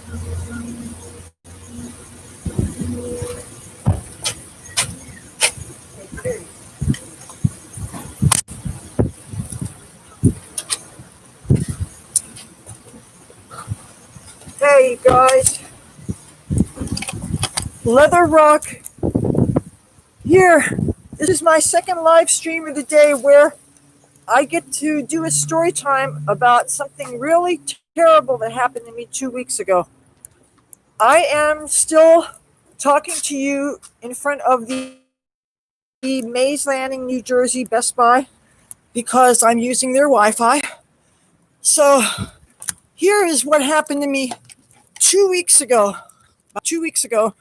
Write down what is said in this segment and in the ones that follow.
Hey guys, Leather Rock here. This is my second live stream of the day where I get to do a story time about something really terrible that happened to me 2 weeks ago. I am still talking to you in front of the Mays Landing, New Jersey Best Buy because I'm using their Wi-Fi. So here is what happened to me 2 weeks ago. About 2 weeks ago.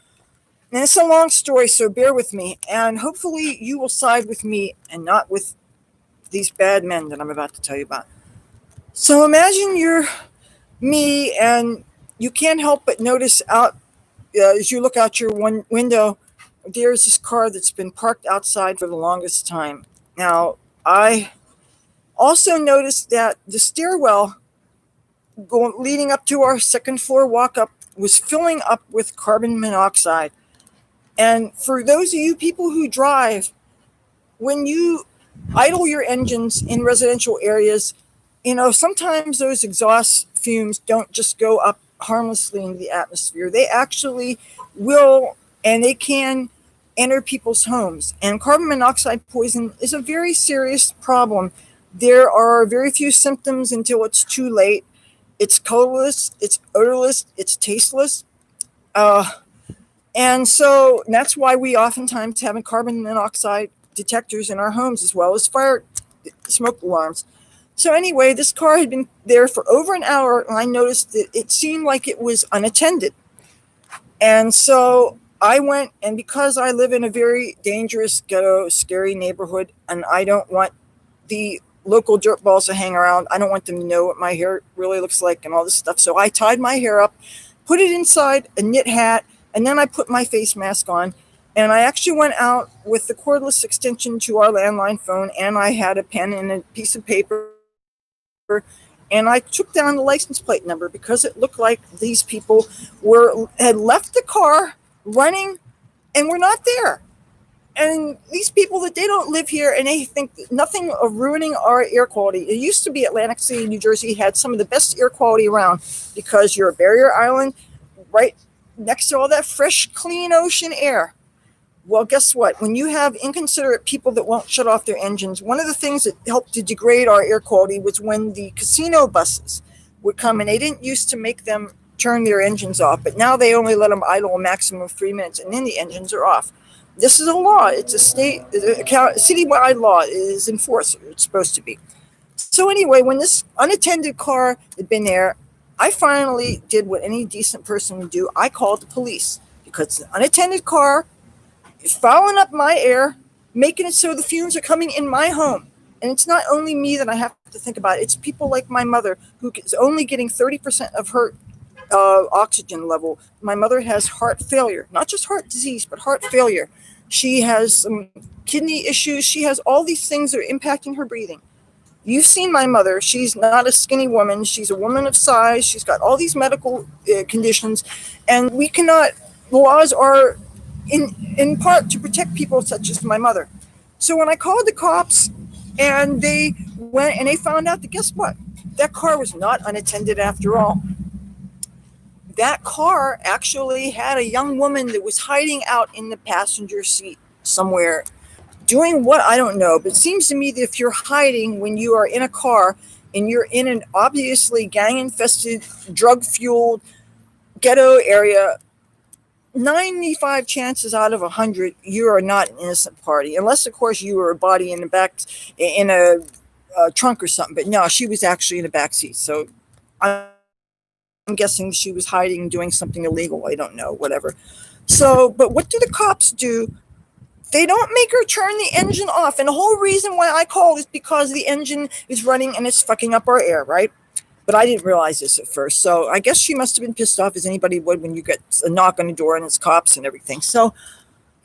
And it's a long story, so bear with me. And hopefully you will side with me and not with these bad men that I'm about to tell you about. So imagine you're me and you can't help but notice out as you look out your one window, there's this car that's been parked outside for the longest time. Now, I also noticed that the stairwell leading up to our second floor walk up was filling up with carbon monoxide. And for those of you people who drive, when you idle your engines in residential areas, sometimes those exhaust fumes don't just go up harmlessly into the atmosphere. They actually will, and they can enter people's homes. And carbon monoxide poison is a very serious problem. There are very few symptoms until it's too late. It's colorless, it's odorless, it's tasteless. And so that's why we oftentimes have carbon monoxide detectors in our homes as well as fire smoke alarms. So anyway, this car had been there for over an hour, and I noticed that it seemed like it was unattended. And so I went, and because I live in a very dangerous, ghetto, scary neighborhood, and I don't want the local dirtballs to hang around, I don't want them to know what my hair really looks like and all this stuff. So I tied my hair up, put it inside a knit hat, and then I put my face mask on, and I actually went out with the cordless extension to our landline phone, and I had a pen and a piece of paper, and I took down the license plate number because it looked like these people had left the car running and were not there. And these people, that they don't live here, and they think nothing of ruining our air quality. It used to be Atlantic City, New Jersey had some of the best air quality around because you're a barrier island right next to all that fresh, clean ocean air. Well, guess what? When you have inconsiderate people that won't shut off their engines, one of the things that helped to degrade our air quality was when the casino buses would come, and they didn't used to make them turn their engines off, but now they only let them idle a maximum of 3 minutes, and then the engines are off. This is a law. It's a citywide law. It is enforced. It's supposed to be. So anyway, when this unattended car had been there, I finally did what any decent person would do. I called the police because the unattended car is fouling up my air, making it so the fumes are coming in my home. And it's not only me that I have to think about. It's people like my mother who is only getting 30% of her oxygen level. My mother has heart failure, not just heart disease, but heart failure. She has some kidney issues. She has all these things that are impacting her breathing. You've seen my mother. She's not a skinny woman. She's a woman of size. She's got all these medical conditions, and we cannot. The laws are in part to protect people such as my mother. So when I called the cops, and they went and they found out that, guess what? That car was not unattended after all. That car actually had a young woman that was hiding out in the passenger seat somewhere, doing what, I don't know. But it seems to me that if you're hiding when you are in a car and you're in an obviously gang-infested, drug-fueled ghetto area, 95 chances out of 100, you are not an innocent party. Unless, of course, you were a body in the back, in a trunk or something. But no, she was actually in the back seat. So I'm guessing she was hiding, doing something illegal. I don't know, whatever. So, but what do the cops do? They don't make her turn the engine off. And the whole reason why I called is because the engine is running and it's fucking up our air, right? But I didn't realize this at first. So I guess she must have been pissed off, as anybody would when you get a knock on the door and it's cops and everything. So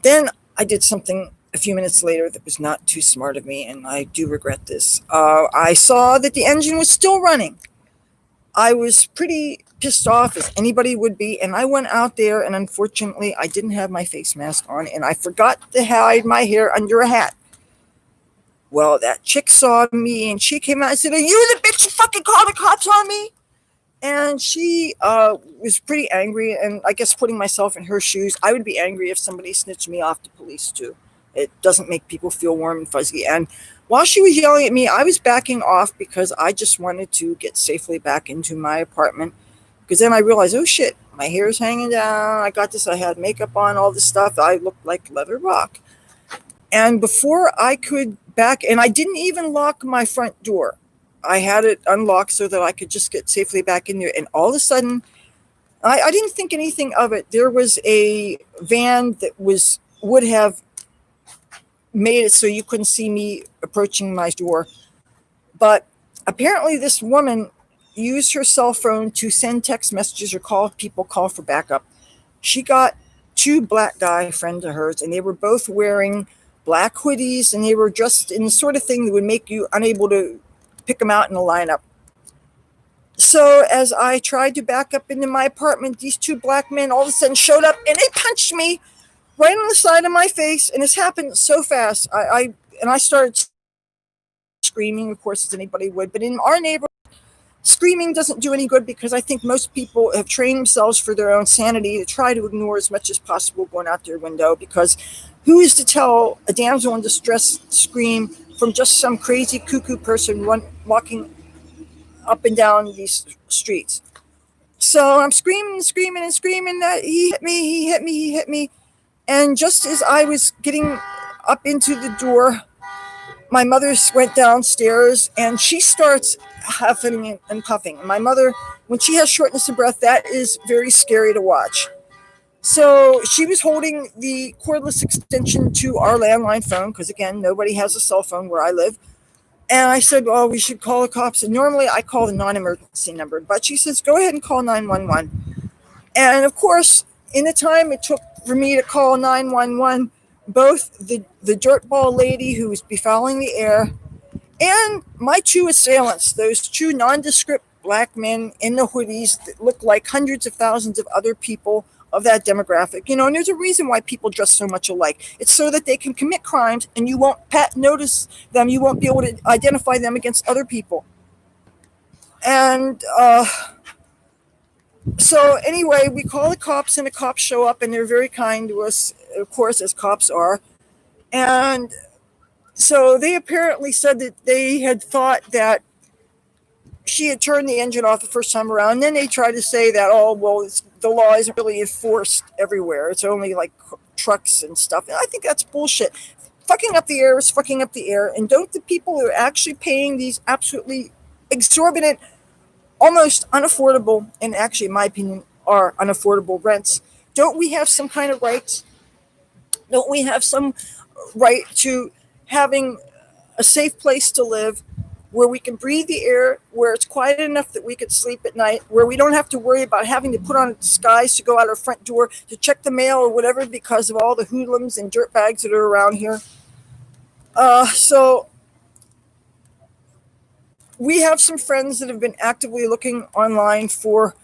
then I did something a few minutes later that was not too smart of me, and I do regret this. I saw that the engine was still running. I was pretty pissed off as anybody would be. And I went out there, and unfortunately, I didn't have my face mask on, and I forgot to hide my hair under a hat. Well, that chick saw me, and she came out and said, "Are you the bitch who fucking called the cops on me?" And she was pretty angry. And I guess, putting myself in her shoes, I would be angry if somebody snitched me off to police too. It doesn't make people feel warm and fuzzy. And while she was yelling at me, I was backing off because I just wanted to get safely back into my apartment. Because then I realized, oh shit, my hair is hanging down. I got this. I had makeup on, all this stuff. I looked like leather rock. And before I could back, and I didn't even lock my front door. I had it unlocked so that I could just get safely back in there. And all of a sudden, I didn't think anything of it. There was a van that would have made it so you couldn't see me approaching my door. But apparently this woman used her cell phone to send text messages or call for backup. She got two black guy friends of hers, and they were both wearing black hoodies, and they were dressed in the sort of thing that would make you unable to pick them out in a lineup. So as I tried to back up into my apartment, these two black men all of a sudden showed up, and they punched me right on the side of my face. And this happened so fast. I started screaming, of course, as anybody would. But in our neighborhood, screaming doesn't do any good, because I think most people have trained themselves for their own sanity to try to ignore as much as possible going out their window, because who is to tell a damsel in distress scream from just some crazy cuckoo person walking up and down these streets? So I'm screaming that he hit me. And just as I was getting up into the door, my mother went downstairs, and she starts huffing and puffing. And my mother, when she has shortness of breath, that is very scary to watch. So she was holding the cordless extension to our landline phone, because again, nobody has a cell phone where I live. And I said, well, we should call the cops. And normally I call the non-emergency number, but she says, go ahead and call 911. And of course, in the time it took for me to call 911, both the dirtball lady who was befouling the air and my two assailants, those two nondescript black men in the hoodies that look like hundreds of thousands of other people of that demographic, and there's a reason why people dress so much alike. It's so that they can commit crimes, and you won't notice them. You won't be able to identify them against other people. And so anyway, we call the cops, and the cops show up, and they're very kind to us, of course, as cops are. And so they apparently said that they had thought that she had turned the engine off the first time around. And then they tried to say that, the law isn't really enforced everywhere. It's only like trucks and stuff. And I think that's bullshit. Fucking up the air is fucking up the air. And don't the people who are actually paying these absolutely exorbitant, almost unaffordable, and actually, in my opinion, are unaffordable rents, don't we have some kind of rights? Don't we have some right to having a safe place to live, where we can breathe the air, where it's quiet enough that we could sleep at night, where we don't have to worry about having to put on a disguise to go out our front door to check the mail or whatever because of all the hoodlums and dirtbags that are around here? So we have some friends that have been actively looking online for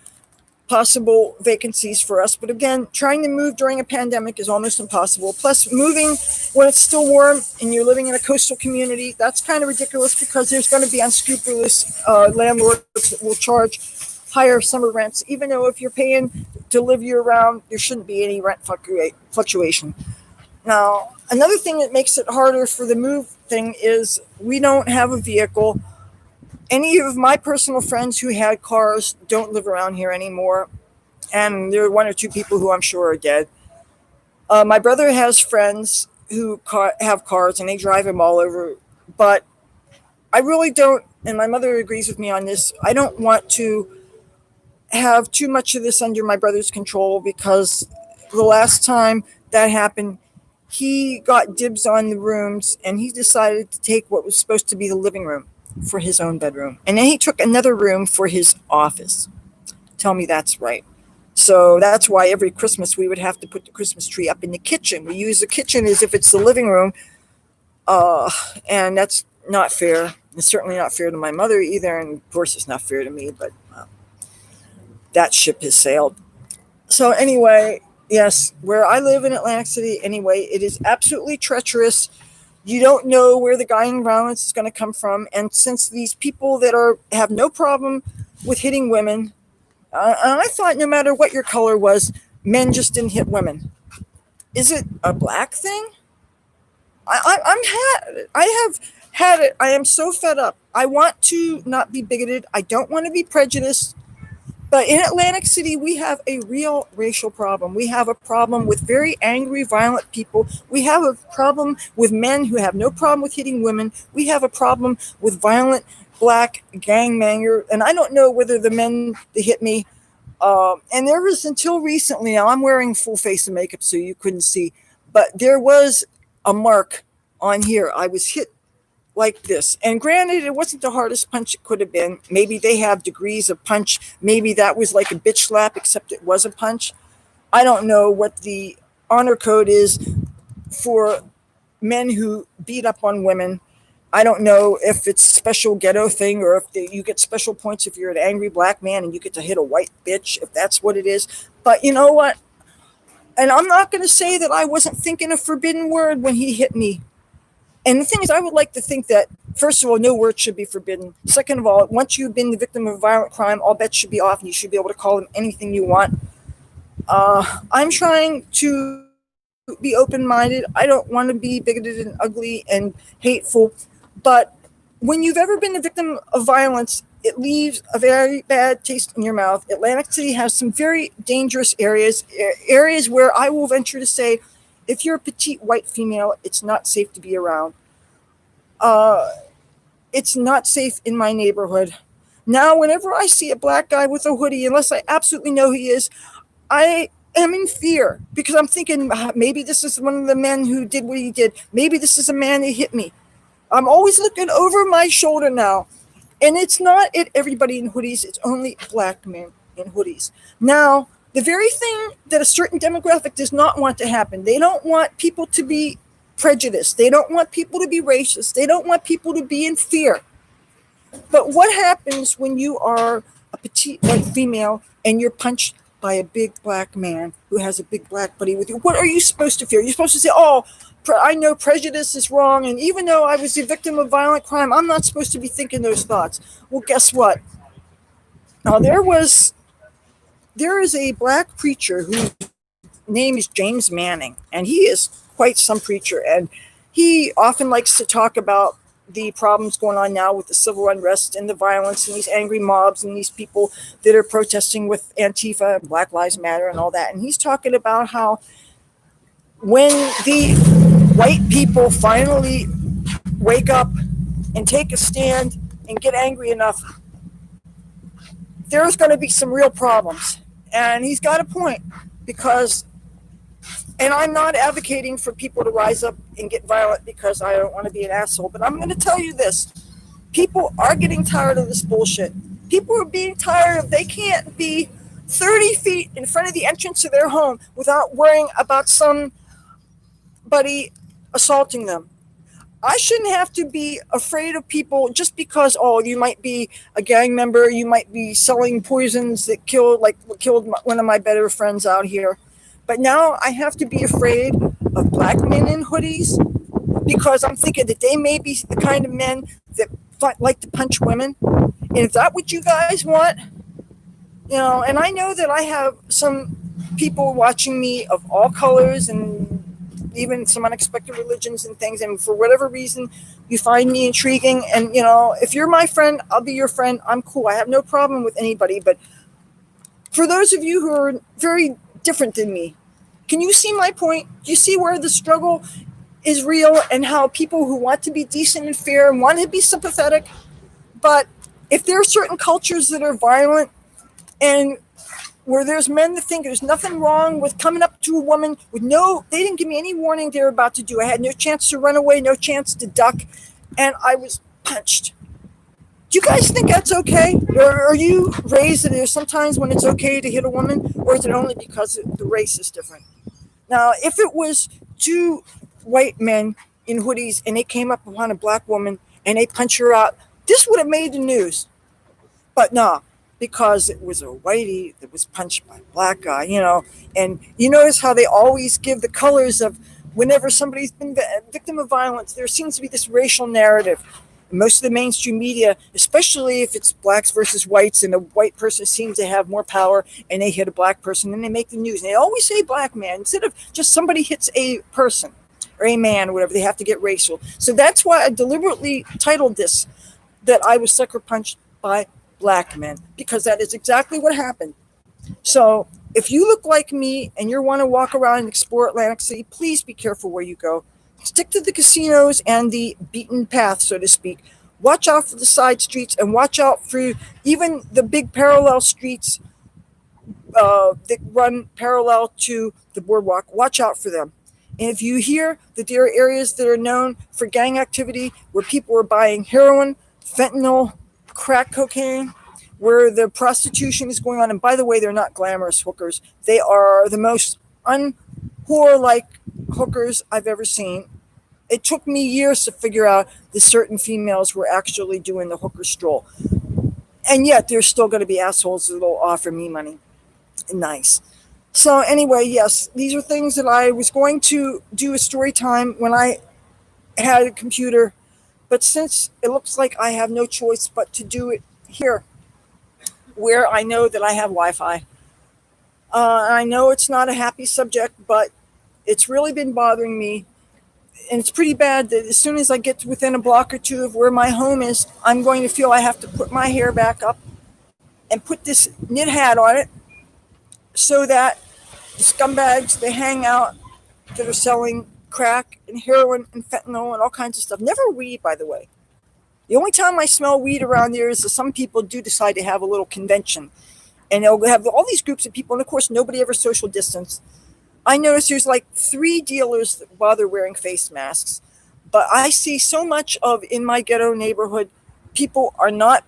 possible vacancies for us. But again, trying to move during a pandemic is almost impossible. Plus, moving when it's still warm and you're living in a coastal community, that's kind of ridiculous, because there's going to be unscrupulous landlords that will charge higher summer rents, even though if you're paying to live year round, there shouldn't be any rent fluctuation. Now, another thing that makes it harder for the move thing is we don't have a vehicle. Any of my personal friends who had cars don't live around here anymore. And there are one or two people who I'm sure are dead. My brother has friends who have cars, and they drive him all over. But I really don't, and my mother agrees with me on this, I don't want to have too much of this under my brother's control, because the last time that happened, he got dibs on the rooms, and he decided to take what was supposed to be the living room for his own bedroom. And then he took another room for his office. Tell me that's right. So that's why every Christmas we would have to put the Christmas tree up in the kitchen. We use the kitchen as if it's the living room. And that's not fair. It's certainly not fair to my mother either. And of course it's not fair to me, but that ship has sailed. So anyway, yes, where I live in Atlantic City, anyway, it is absolutely treacherous. You don't know where the gang violence is going to come from, and since these people that are have no problem with hitting women, I thought no matter what your color was, men just didn't hit women. Is it a black thing? I have had it. I am so fed up. I want to not be bigoted. I don't want to be prejudiced. But in Atlantic City, we have a real racial problem. We have a problem with very angry, violent people. We have a problem with men who have no problem with hitting women. We have a problem with violent black gangbanger. And I don't know whether the men that hit me, and there was until recently, now I'm wearing full face of makeup so you couldn't see, but there was a mark on here. I was hit like this. And granted, it wasn't the hardest punch it could have been. Maybe they have degrees of punch. Maybe that was like a bitch slap, except it was a punch. I don't know what the honor code is for men who beat up on women. I don't know if it's a special ghetto thing or if you get special points if you're an angry black man and you get to hit a white bitch, if that's what it is. But you know what? And I'm not going to say that I wasn't thinking a forbidden word when he hit me. And the thing is, I would like to think that, first of all, no word should be forbidden. Second of all, once you've been the victim of a violent crime, all bets should be off and you should be able to call them anything you want. I'm trying to be open-minded. I don't want to be bigoted and ugly and hateful. But when you've ever been the victim of violence, it leaves a very bad taste in your mouth. Atlantic City has some very dangerous areas where I will venture to say, if you're a petite white female, it's not safe to be around. It's not safe in my neighborhood. Now, whenever I see a black guy with a hoodie, unless I absolutely know he is, I am in fear because I'm thinking maybe this is one of the men who did what he did. Maybe this is a man that hit me. I'm always looking over my shoulder now. And it's not everybody in hoodies. It's only black men in hoodies. Now, the very thing that a certain demographic does not want to happen, they don't want people to be prejudiced. They don't want people to be racist. They don't want people to be in fear. But what happens when you are a petite white female and you're punched by a big black man who has a big black buddy with you? What are you supposed to fear? You're supposed to say, oh, I know prejudice is wrong. And even though I was a victim of violent crime, I'm not supposed to be thinking those thoughts. Well, guess what? Now, there is a black preacher whose name is James Manning, and he is quite some preacher. And he often likes to talk about the problems going on now with the civil unrest and the violence and these angry mobs and these people that are protesting with Antifa and Black Lives Matter and all that. And he's talking about how when the white people finally wake up and take a stand and get angry enough, there's going to be some real problems. And he's got a point because, and I'm not advocating for people to rise up and get violent because I don't want to be an asshole, but I'm going to tell you this. People are getting tired of this bullshit. People are being tired of, they can't be 30 feet in front of the entrance of their home without worrying about somebody assaulting them. I shouldn't have to be afraid of people just because, oh, you might be a gang member, you might be selling poisons that killed one of my better friends out here. But now I have to be afraid of black men in hoodies because I'm thinking that they may be the kind of men that like to punch women. And if that's what you guys want, and I know that I have some people watching me of all colors and even some unexpected religions and things, and for whatever reason you find me intriguing, and if you're my friend, I'll be your friend. I'm cool. I have no problem with anybody. But for those of you who are very different than me, can you see my point? Do you see where the struggle is real and how people who want to be decent and fair and want to be sympathetic, but if there are certain cultures that are violent and where there's men that think there's nothing wrong with coming up to a woman with they didn't give me any warning they were about to do. I had no chance to run away, no chance to duck, and I was punched. Do you guys think that's okay? Or are you raised that there's sometimes when it's okay to hit a woman, or is it only because the race is different? Now, if it was two white men in hoodies and they came up upon a black woman and they punch her out, this would have made the news. But no. because it was a whitey that was punched by a black guy, And you notice how they always give the colors of whenever somebody's been a victim of violence, there seems to be this racial narrative. And most of the mainstream media, especially if it's blacks versus whites, and a white person seems to have more power and they hit a black person, then they make the news. And they always say black man instead of just somebody hits a person or a man or whatever. They have to get racial. So that's why I deliberately titled this that I was sucker punched by black men, because that is exactly what happened. So if you look like me and you want to walk around and explore Atlantic City, please be careful where you go. Stick to the casinos and the beaten path, so to speak. Watch out for the side streets and watch out for even the big parallel streets that run parallel to the boardwalk. Watch out for them. And if you hear that there are areas that are known for gang activity where people are buying heroin, fentanyl, crack cocaine, where the prostitution is going on, and by the way, they're not glamorous hookers. They are the most whore-like hookers I've ever seen. It took me years to figure out that certain females were actually doing the hooker stroll. And yet, there's still going to be assholes that will offer me money. Nice. So anyway, yes, these are things that I was going to do a story time when I had a computer. But since it looks like I have no choice but to do it here, where I know that I have Wi-Fi. I know it's not a happy subject, but it's really been bothering me. And it's pretty bad that as soon as I get within a block or two of where my home is, I'm going to feel I have to put my hair back up and put this knit hat on it so that the scumbags that hang out that are selling crack and heroin and fentanyl and all kinds of stuff, never weed, by the way. The only time I smell weed around there is that some people do decide to have a little convention. And they'll have all these groups of people. And, of course, nobody ever social distance. I notice there's like 3 dealers while they're wearing face masks. But I see so much of in my ghetto neighborhood, people are not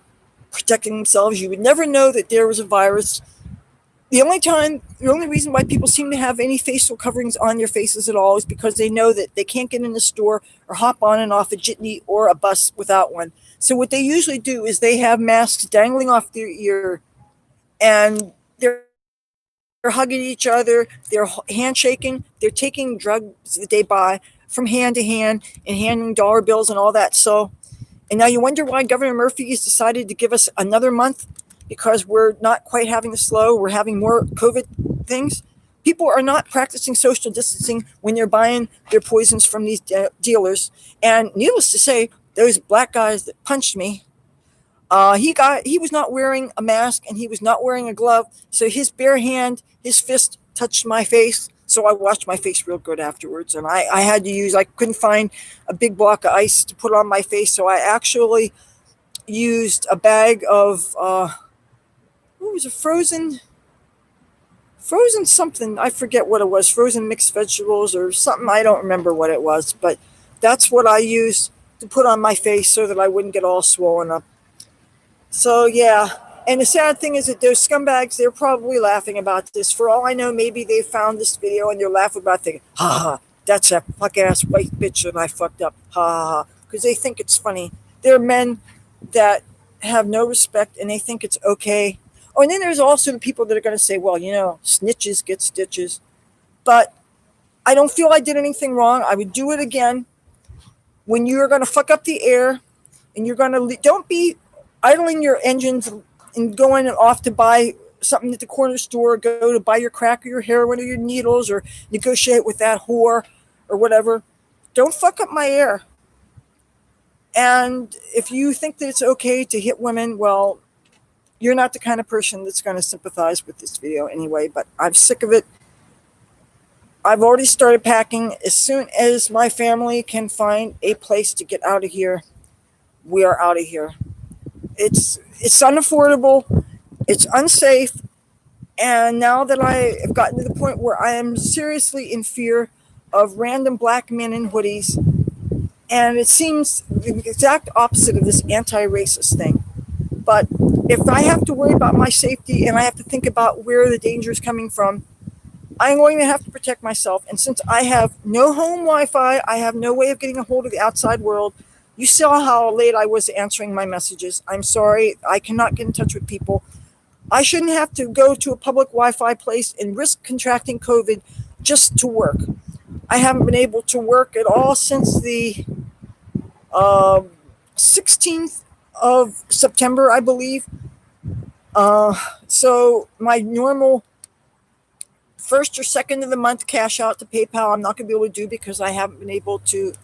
protecting themselves. You would never know that there was a virus. The only reason why people seem to have any facial coverings on their faces at all is because they know that they can't get in the store or hop on and off a jitney or a bus without one. So what they usually do is they have masks dangling off their ear, and they're hugging each other, they're handshaking, they're taking drugs that they buy from hand to hand and handing dollar bills and all that. So, and now you wonder why Governor Murphy has decided to give us another month, because we're not quite having the slow, we're having more COVID things. People are not practicing social distancing when they're buying their poisons from these dealers. And needless to say, those black guys that punched me, he was not wearing a mask and he was not wearing a glove. So his bare hand, his fist touched my face. So I washed my face real good afterwards. And I couldn't find a big block of ice to put on my face. So I actually used a bag of, what was it, frozen something, I forget what it was, frozen mixed vegetables or something, I don't remember what it was, but that's what I used to put on my face so that I wouldn't get all swollen up. So yeah, and the sad thing is that those scumbags, they're probably laughing about this. For all I know, maybe they found this video and they're laughing about it, thinking, ha ha, that's that fuck-ass white bitch that I fucked up, ha ha ha, because they think it's funny. They're men that have no respect and they think it's okay. Oh, and then there's also the people that are going to say, well, snitches get stitches. But I don't feel I did anything wrong. I would do it again. When you're going to fuck up the air and you're going to, don't be idling your engines and going off to buy something at the corner store, go to buy your crack or your heroin or your needles or negotiate with that whore or whatever. Don't fuck up my air. And if you think that it's okay to hit women, well, you're not the kind of person that's going to sympathize with this video anyway, but I'm sick of it. I've already started packing. As soon as my family can find a place to get out of here, we are out of here. It's unaffordable. It's unsafe. And now that I have gotten to the point where I am seriously in fear of random black men in hoodies, and it seems the exact opposite of this anti-racist thing. But if I have to worry about my safety and I have to think about where the danger is coming from, I'm going to have to protect myself. And since I have no home Wi-Fi, I have no way of getting a hold of the outside world. You saw how late I was answering my messages. I'm sorry, I cannot get in touch with people. I shouldn't have to go to a public Wi-Fi place and risk contracting COVID just to work. I haven't been able to work at all since the uh, 16th of September, I believe. So my normal first or second of the month cash out to PayPal, I'm not going to be able to do because I haven't been able to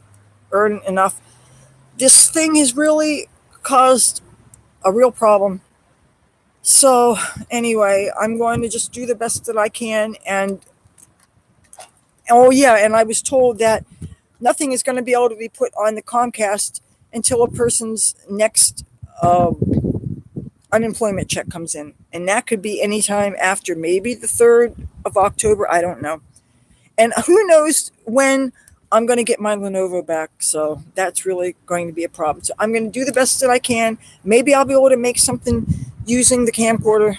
earn enough. This thing has really caused a real problem. So anyway, I'm going to just do the best that I can. And oh yeah, and I was told that nothing is going to be able to be put on the Comcast until a person's next unemployment check comes in, and that could be anytime after maybe the 3rd of October. I don't know, and who knows when I'm going to get my Lenovo back. So that's really going to be a problem. So I'm going to do the best that I can. Maybe I'll be able to make something using the camcorder.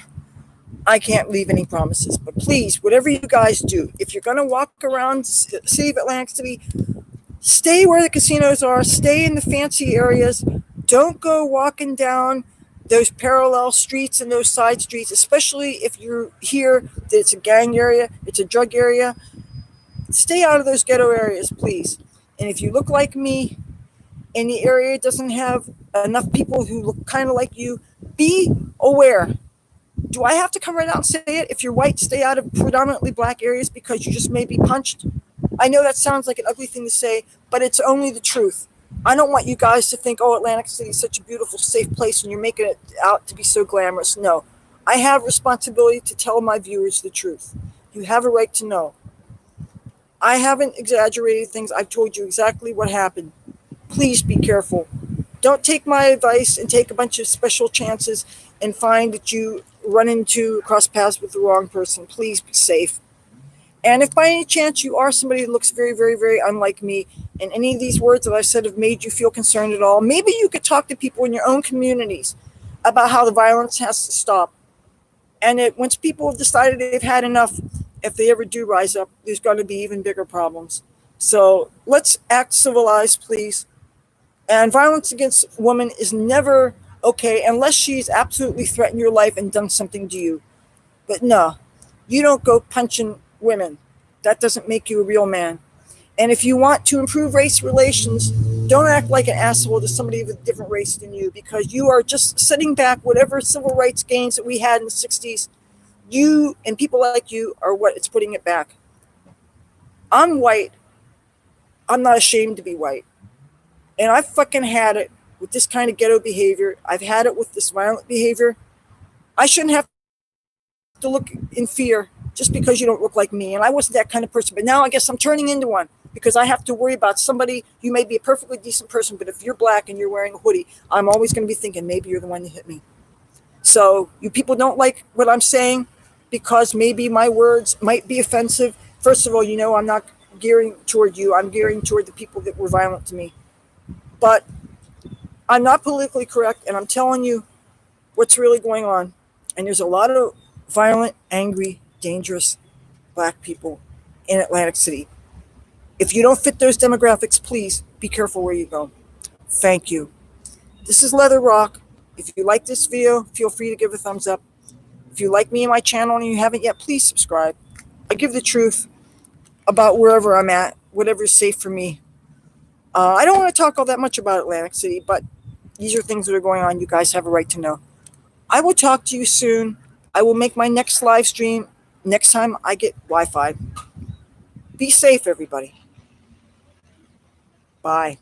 I can't leave any promises, but please, whatever you guys do, if you're going to walk around the city of Atlantic City, stay where the casinos are, stay in the fancy areas. Don't go walking down those parallel streets and those side streets, especially if you hear that it's a gang area, it's a drug area. Stay out of those ghetto areas, please. And if you look like me and the area doesn't have enough people who look kind of like you, be aware. Do I have to come right out and say it? If you're white, stay out of predominantly black areas because you just may be punched. I know that sounds like an ugly thing to say, but it's only the truth. I don't want you guys to think, oh, Atlantic City is such a beautiful, safe place and you're making it out to be so glamorous. No, I have responsibility to tell my viewers the truth. You have a right to know. I haven't exaggerated things. I've told you exactly what happened. Please be careful. Don't take my advice and take a bunch of special chances and find that you cross paths with the wrong person. Please be safe. And if by any chance you are somebody that looks very, very, very unlike me, and any of these words that I've said have made you feel concerned at all, maybe you could talk to people in your own communities about how the violence has to stop. And once people have decided they've had enough, if they ever do rise up, there's going to be even bigger problems. So let's act civilized, please. And violence against women is never okay unless she's absolutely threatened your life and done something to you. But no, you don't go punching women. That doesn't make you a real man. And if you want to improve race relations, don't act like an asshole to somebody with a different race than you, because you are just setting back whatever civil rights gains that we had in the 60s. You and people like you are what it's putting it back. I'm white. I'm not ashamed to be white. And I've fucking had it with this kind of ghetto behavior. I've had it with this violent behavior. I shouldn't have to look in fear just because you don't look like me. And I wasn't that kind of person. But now I guess I'm turning into one because I have to worry about somebody. You may be a perfectly decent person, but if you're black and you're wearing a hoodie, I'm always going to be thinking maybe you're the one that hit me. So you people don't like what I'm saying because maybe my words might be offensive. First of all, you know I'm not gearing toward you. I'm gearing toward the people that were violent to me. But I'm not politically correct, and I'm telling you what's really going on. And there's a lot of violent, angry, dangerous black people in Atlantic City. If you don't fit those demographics, please be careful where you go. Thank you. This is Leather Rock. If you like this video, feel free to give a thumbs up. If you like me and my channel and you haven't yet, please subscribe. I give the truth about wherever I'm at, whatever is safe for me. I don't want to talk all that much about Atlantic City, but these are things that are going on. You guys have a right to know. I will talk to you soon. I will make my next live stream next time I get Wi-Fi. Be safe, everybody. Bye.